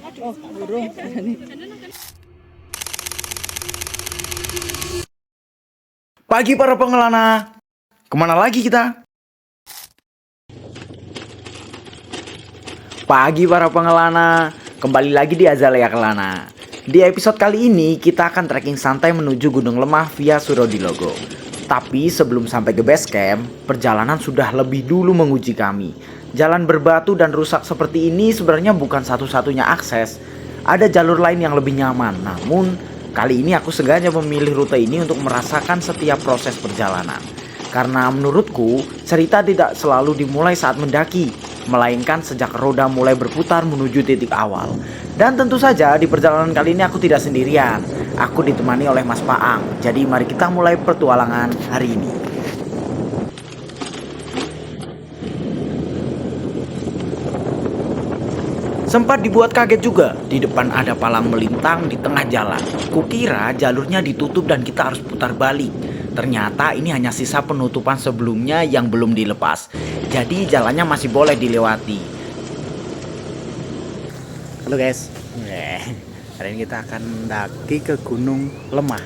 Oh, burung. Pagi para pengelana, kemana lagi kita? Pagi para pengelana, kembali lagi di Azalea Kelana. Di episode kali ini kita akan trekking santai menuju Gunung Lemah via Surodilogo. Tapi sebelum sampai ke base camp, perjalanan sudah lebih dulu menguji kami. Jalan berbatu dan rusak seperti ini sebenarnya bukan satu-satunya akses. Ada jalur lain yang lebih nyaman, namun kali ini aku sengaja memilih rute ini untuk merasakan setiap proses perjalanan. Karena menurutku, cerita tidak selalu dimulai saat mendaki, melainkan sejak roda mulai berputar menuju titik awal. Dan tentu saja di perjalanan kali ini aku tidak sendirian. Aku ditemani oleh Mas Paang. Jadi mari kita mulai petualangan hari ini. Sempat dibuat kaget juga, di depan ada palang melintang di tengah jalan. Kukira jalurnya ditutup dan kita harus putar balik. Ternyata ini hanya sisa penutupan sebelumnya yang belum dilepas. Jadi jalannya masih boleh dilewati. Halo guys, hari ini kita akan mendaki ke Gunung Lemah.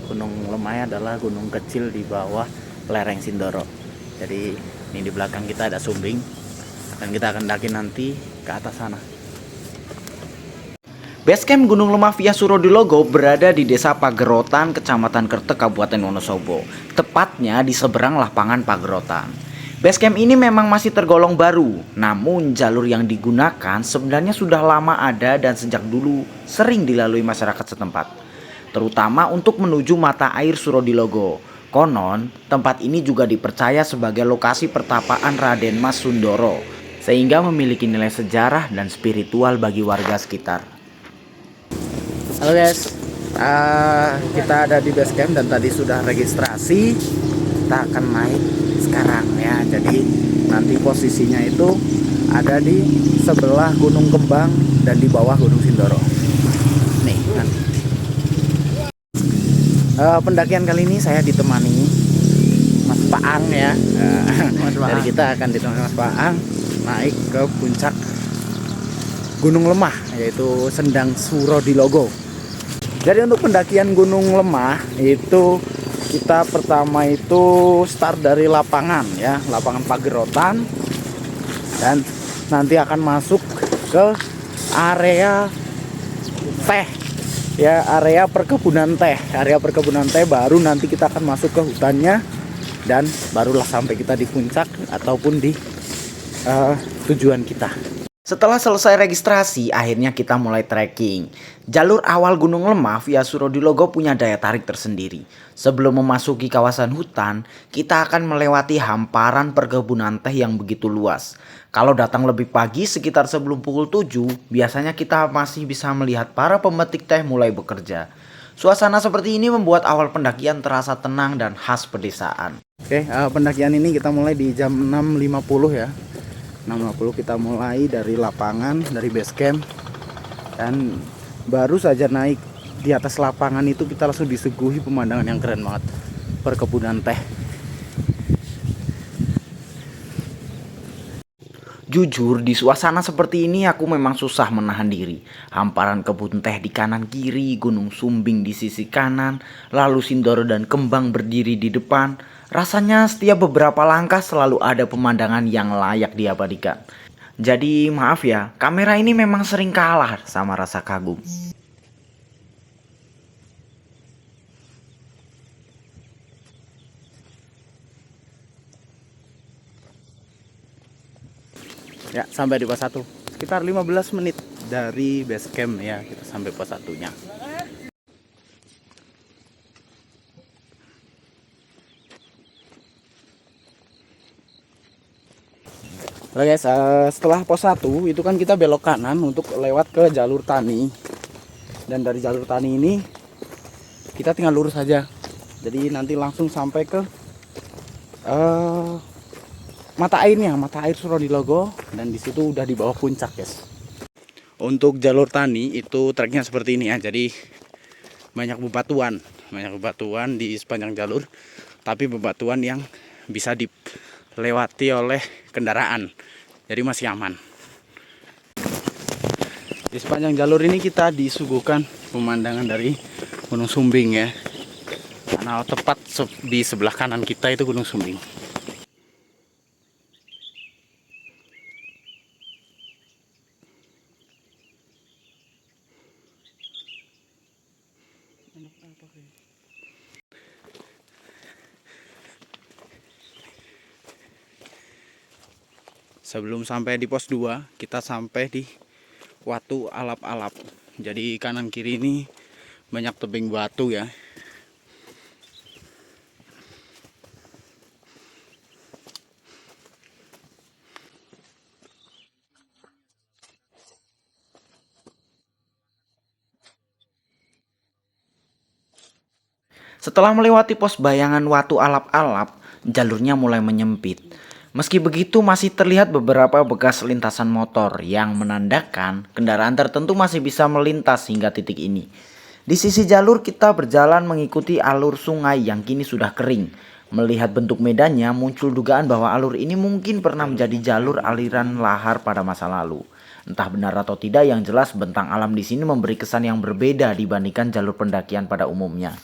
Gunung Lemah adalah gunung kecil di bawah lereng Sindoro. Jadi ini di belakang kita ada sumbing. Dan kita akan daki nanti ke atas sana. Basecamp Gunung Lemah via Surodilogo berada di Desa Pagerotan, Kecamatan Kertek, Kabupaten Wonosobo. Tepatnya di seberang lapangan Pagerotan. Basecamp ini memang masih tergolong baru, namun jalur yang digunakan sebenarnya sudah lama ada dan sejak dulu sering dilalui masyarakat setempat. Terutama untuk menuju mata air Surodilogo. Konon, tempat ini juga dipercaya sebagai lokasi pertapaan Raden Mas Sundoro, sehingga memiliki nilai sejarah dan spiritual bagi warga sekitar. Halo guys, kita ada di base camp dan tadi sudah registrasi. Kita akan naik sekarang ya. Jadi nanti posisinya itu ada di sebelah Gunung Kembang dan di bawah Gunung Sindoro. Nih nanti. Pendakian kali ini saya ditemani Mas Paang ya. Jadi kita akan ditemani Mas Paang naik ke puncak Gunung Lemah, yaitu Sendang Surodilogo. Jadi untuk pendakian Gunung Lemah itu kita pertama itu start dari lapangan ya, lapangan Pagerotan, dan nanti akan masuk ke area teh ya, area perkebunan teh, baru nanti kita akan masuk ke hutannya dan barulah sampai kita di puncak ataupun di tujuan kita. Setelah selesai registrasi, akhirnya kita mulai trekking. Jalur awal Gunung Lemah via Surodilogo punya daya tarik tersendiri. Sebelum memasuki kawasan hutan, kita akan melewati hamparan perkebunan teh yang begitu luas. Kalau datang lebih pagi sekitar sebelum pukul 7, biasanya kita masih bisa melihat para pemetik teh mulai bekerja. Suasana seperti ini membuat awal pendakian terasa tenang dan khas pedesaan. Oke, pendakian ini kita mulai di jam 6.50 ya. 6.50 kita mulai dari lapangan, dari base camp, dan baru saja naik di atas lapangan itu kita langsung disuguhi pemandangan yang keren banget, perkebunan teh. Jujur, di suasana seperti ini aku memang susah menahan diri. Hamparan kebun teh di kanan kiri, Gunung Sumbing di sisi kanan, lalu Sindoro dan Kembang berdiri di depan. Rasanya setiap beberapa langkah selalu ada pemandangan yang layak diabadikan. Jadi maaf ya, kamera ini memang sering kalah sama rasa kagum. Ya, sampai di pos 1. Sekitar 15 menit dari base camp ya, kita sampai pos 1-nya. Oke guys, setelah pos 1 itu kan kita belok kanan untuk lewat ke jalur tani. Dan dari jalur tani ini kita tinggal lurus saja. Jadi nanti langsung sampai ke mata air Surodilogo, dan di situ udah di bawah puncak guys. Untuk jalur tani itu treknya seperti ini ya. Jadi banyak bebatuan di sepanjang jalur, tapi bebatuan yang bisa dilewati oleh kendaraan. Jadi masih aman. Di Di sepanjang jalur ini kita disuguhkan pemandangan dari Gunung Sumbing ya. Karena tepat di sebelah kanan kita itu Gunung Sumbing. Sebelum sampai di pos 2, kita sampai di Watu Alap-Alap. Jadi kanan kiri ini banyak tebing batu ya. Setelah melewati pos bayangan Watu Alap-Alap, jalurnya mulai menyempit. Meski begitu masih terlihat beberapa bekas lintasan motor yang menandakan kendaraan tertentu masih bisa melintas hingga titik ini. Di sisi jalur kita berjalan mengikuti alur sungai yang kini sudah kering. Melihat bentuk medannya muncul dugaan bahwa alur ini mungkin pernah menjadi jalur aliran lahar pada masa lalu. Entah benar atau tidak, yang jelas bentang alam di sini memberi kesan yang berbeda dibandingkan jalur pendakian pada umumnya.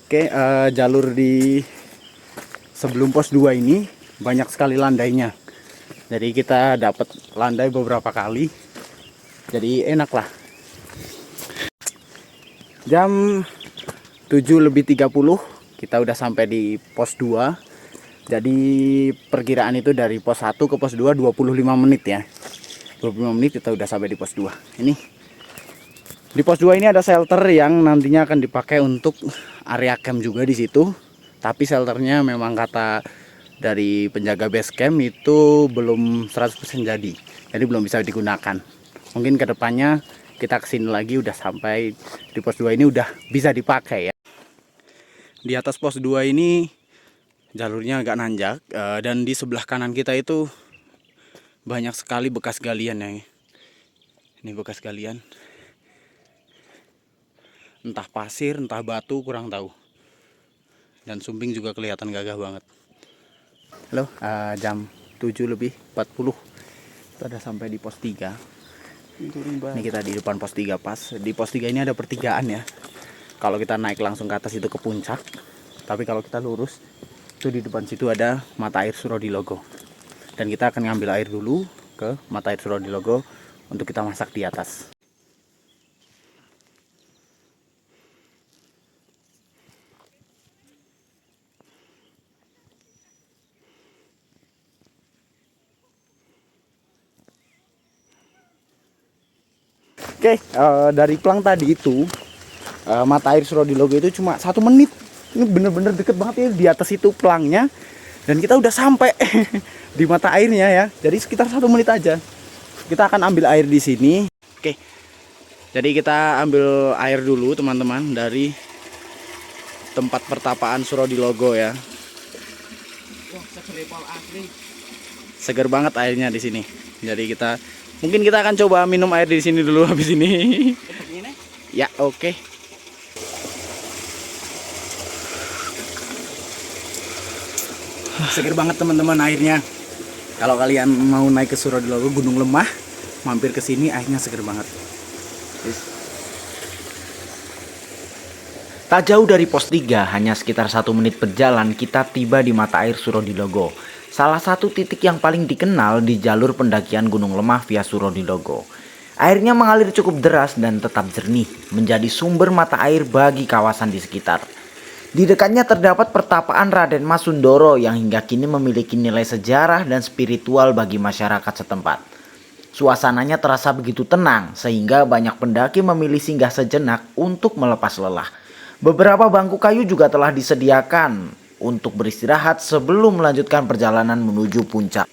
Oke, jalur di sebelum pos 2 ini banyak sekali landainya. Jadi kita dapat landai beberapa kali. Jadi enak lah. Jam 7:30 kita udah sampai di pos 2. Jadi perkiraan itu dari pos 1 ke pos 2 25 menit ya. 25 menit kita udah sampai di pos 2. Ini di pos 2 ini ada shelter yang nantinya akan dipakai untuk area camp juga di situ. Tapi shelternya memang kata dari penjaga base camp itu belum 100% jadi. Jadi belum bisa digunakan. Mungkin kedepannya kita kesini lagi udah sampai di pos 2 ini udah bisa dipakai ya. Di atas pos 2 ini jalurnya agak nanjak, dan di sebelah kanan kita itu banyak sekali bekas galian ya. Ini bekas galian. Entah pasir, entah batu, kurang tahu. Dan Sumbing juga kelihatan gagah banget. Halo, jam 7:40 kita udah sampai di pos 3. Ini kita di depan pos 3 pas. Di pos 3 ini ada pertigaan ya. Kalau kita naik langsung ke atas itu ke puncak. Tapi kalau kita lurus, itu di depan situ ada mata air Surodilogo. Dan kita akan ngambil air dulu ke mata air Surodilogo untuk kita masak di atas. Oke, dari Plang tadi itu mata air Surodilogo itu cuma 1 menit. Ini bener-bener deket banget ya, di atas itu Plangnya. Dan kita udah sampai di mata airnya ya. Jadi sekitar 1 menit aja. Kita akan ambil air di sini. Oke, jadi kita ambil air dulu teman-teman dari tempat pertapaan Surodilogo ya. Seger banget airnya di sini. Jadi mungkin kita akan coba minum air di sini dulu habis ini. Ya, oke. Seger banget teman-teman airnya. Kalau kalian mau naik ke Surodilogo Gunung Lemah, mampir ke sini, airnya seger banget. Tak jauh dari pos 3, hanya sekitar 1 menit berjalan kita tiba di mata air Surodilogo. Salah satu titik yang paling dikenal di jalur pendakian Gunung Lemah via Surodilogo. Airnya mengalir cukup deras dan tetap jernih, menjadi sumber mata air bagi kawasan di sekitar. Di dekatnya terdapat pertapaan Raden Mas Sundoro yang hingga kini memiliki nilai sejarah dan spiritual bagi masyarakat setempat. Suasananya terasa begitu tenang sehingga banyak pendaki memilih singgah sejenak untuk melepas lelah. Beberapa bangku kayu juga telah disediakan untuk beristirahat sebelum melanjutkan perjalanan menuju puncak.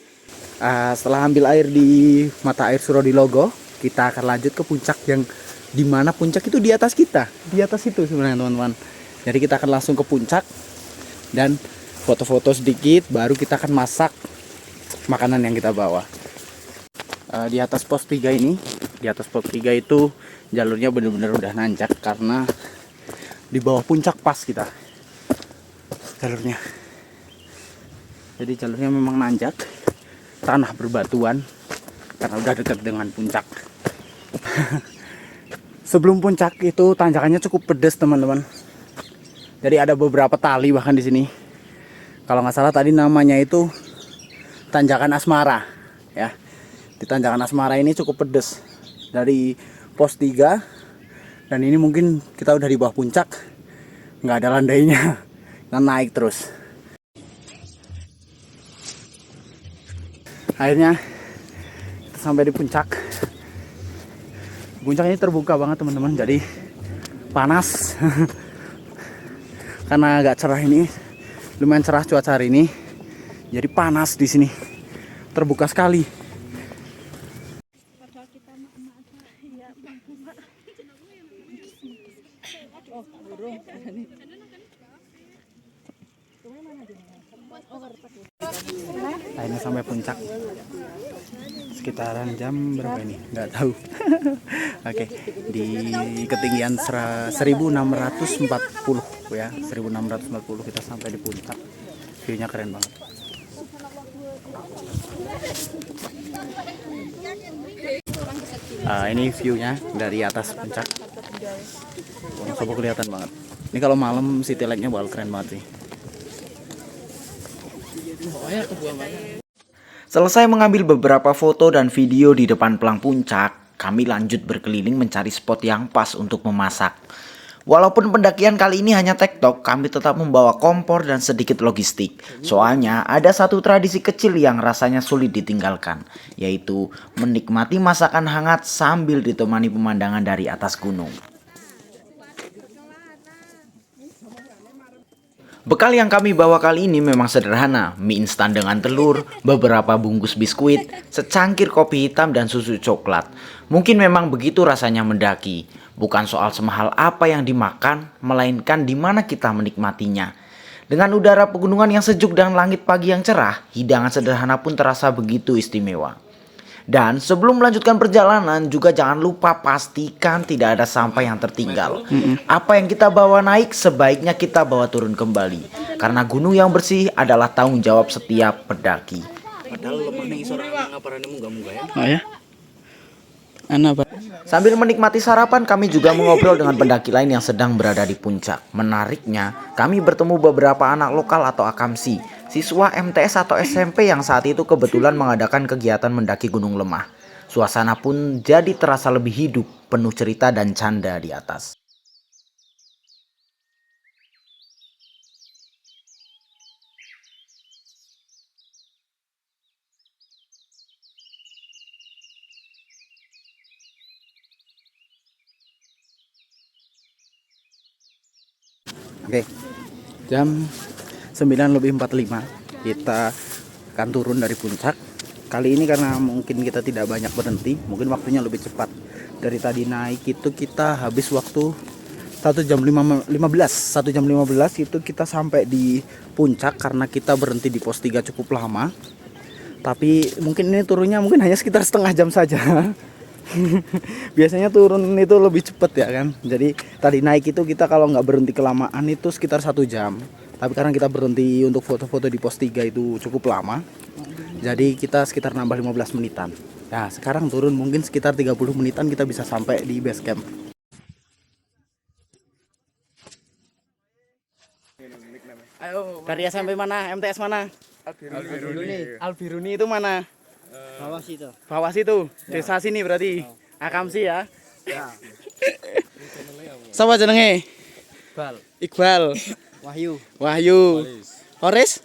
Setelah ambil air di mata air Surodilogo, kita akan lanjut ke puncak yang dimana puncak itu di atas kita. Di atas itu sebenarnya teman-teman. Jadi kita akan langsung ke puncak dan foto-foto sedikit, baru kita akan masak makanan yang kita bawa. Di atas pos 3 ini, di atas pos 3 itu jalurnya benar-benar udah nanjak karena di bawah puncak pas kita jalurnya. Jadi jalurnya memang nanjak, tanah berbatuan karena udah dekat dengan puncak. Sebelum puncak itu tanjakannya cukup pedas teman-teman. Jadi ada beberapa tali bahkan di sini. Kalau nggak salah tadi namanya itu tanjakan asmara, ya. Di tanjakan asmara ini cukup pedas dari pos 3, dan ini mungkin kita udah di bawah puncak, nggak ada landainya, dan naik terus. Akhirnya kita sampai di puncak. Puncak ini terbuka banget teman-teman, jadi panas. Karena agak cerah ini, lumayan cerah cuaca hari ini, jadi panas di sini, terbuka sekali. Akhirnya sampai puncak. Sekitaran jam berapa ini? Nggak tahu. Oke, di ketinggian 1640 ya, 1640 kita sampai di puncak. View-nya keren banget. Ini view-nya dari atas puncak. Coba kelihatan banget. Ini kalau malam city light-nya bakal keren banget sih. Selesai mengambil beberapa foto dan video di depan pelang puncak, kami lanjut berkeliling mencari spot yang pas untuk memasak. Walaupun pendakian kali ini hanya tektok, kami tetap membawa kompor dan sedikit logistik. Soalnya ada satu tradisi kecil yang rasanya sulit ditinggalkan, yaitu menikmati masakan hangat sambil ditemani pemandangan dari atas gunung. Bekal yang kami bawa kali ini memang sederhana, mie instan dengan telur, beberapa bungkus biskuit, secangkir kopi hitam dan susu coklat. Mungkin memang begitu rasanya mendaki. Bukan soal semahal apa yang dimakan, melainkan di mana kita menikmatinya. Dengan udara pegunungan yang sejuk dan langit pagi yang cerah, hidangan sederhana pun terasa begitu istimewa. Dan sebelum melanjutkan perjalanan juga jangan lupa pastikan tidak ada sampah yang tertinggal. Apa yang kita bawa naik sebaiknya kita bawa turun kembali. Karena gunung yang bersih adalah tanggung jawab setiap pendaki. Oh ya? Sambil menikmati sarapan, kami juga mengobrol dengan pendaki lain yang sedang berada di puncak. Menariknya, kami bertemu beberapa anak lokal atau akamsi, siswa MTS atau SMP yang saat itu kebetulan mengadakan kegiatan mendaki Gunung Lemah. Suasana pun jadi terasa lebih hidup, penuh cerita dan canda di atas. Oke, jam 9:45 kita akan turun dari puncak. Kali ini karena mungkin kita tidak banyak berhenti, mungkin waktunya lebih cepat. Dari tadi naik itu kita habis waktu 1 jam 15 itu kita sampai di puncak karena kita berhenti di pos 3 cukup lama. Tapi mungkin ini turunnya mungkin hanya sekitar setengah jam saja. Biasanya turun itu lebih cepat ya kan. Jadi tadi naik itu kita kalau nggak berhenti kelamaan itu sekitar 1 jam. Tapi karena kita berhenti untuk foto-foto di pos 3 itu cukup lama, jadi kita sekitar nambah 15 menitan. Nah sekarang turun mungkin sekitar 30 menitan kita bisa sampai di base camp. Ayo, dari SMP mana? MTS mana? Albiruni itu mana? Bawah situ. Bawah situ, desa sini berarti. Akamsi ya. Siapa jenenge? Iqbal. Wahyu. Horis?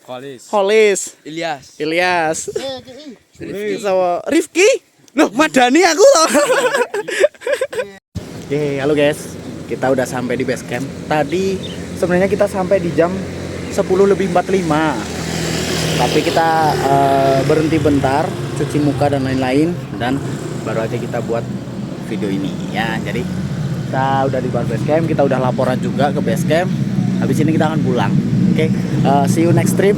Holis. Ilyas. Sama Rifki. Loh, Madani aku loh. Oke, halo guys. Kita udah sampai di base camp. Tadi sebenarnya kita sampai di jam 10:45. Tapi kita berhenti bentar, cuci muka dan lain-lain, dan baru aja kita buat video ini ya. Jadi kita udah di base camp, kita udah laporan juga ke base camp. Habis ini kita akan pulang. Oke, see you next trip.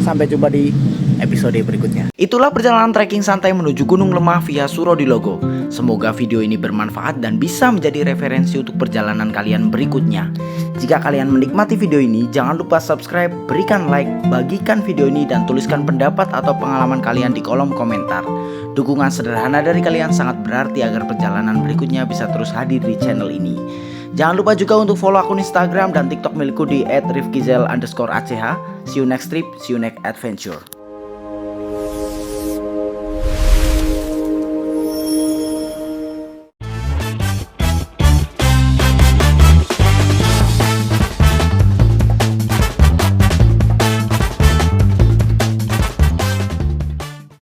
Sampai jumpa di episode berikutnya. Itulah perjalanan trekking santai menuju Gunung Lemah via Suro di Logo. Semoga video ini bermanfaat dan bisa menjadi referensi untuk perjalanan kalian berikutnya. Jika kalian menikmati video ini, jangan lupa subscribe, berikan like, bagikan video ini, dan tuliskan pendapat atau pengalaman kalian di kolom komentar. Dukungan sederhana dari kalian sangat berarti agar perjalanan berikutnya bisa terus hadir di channel ini. Jangan lupa juga untuk follow akun Instagram dan TikTok milikku di @rifkizel_ach. See you next trip, see you next adventure.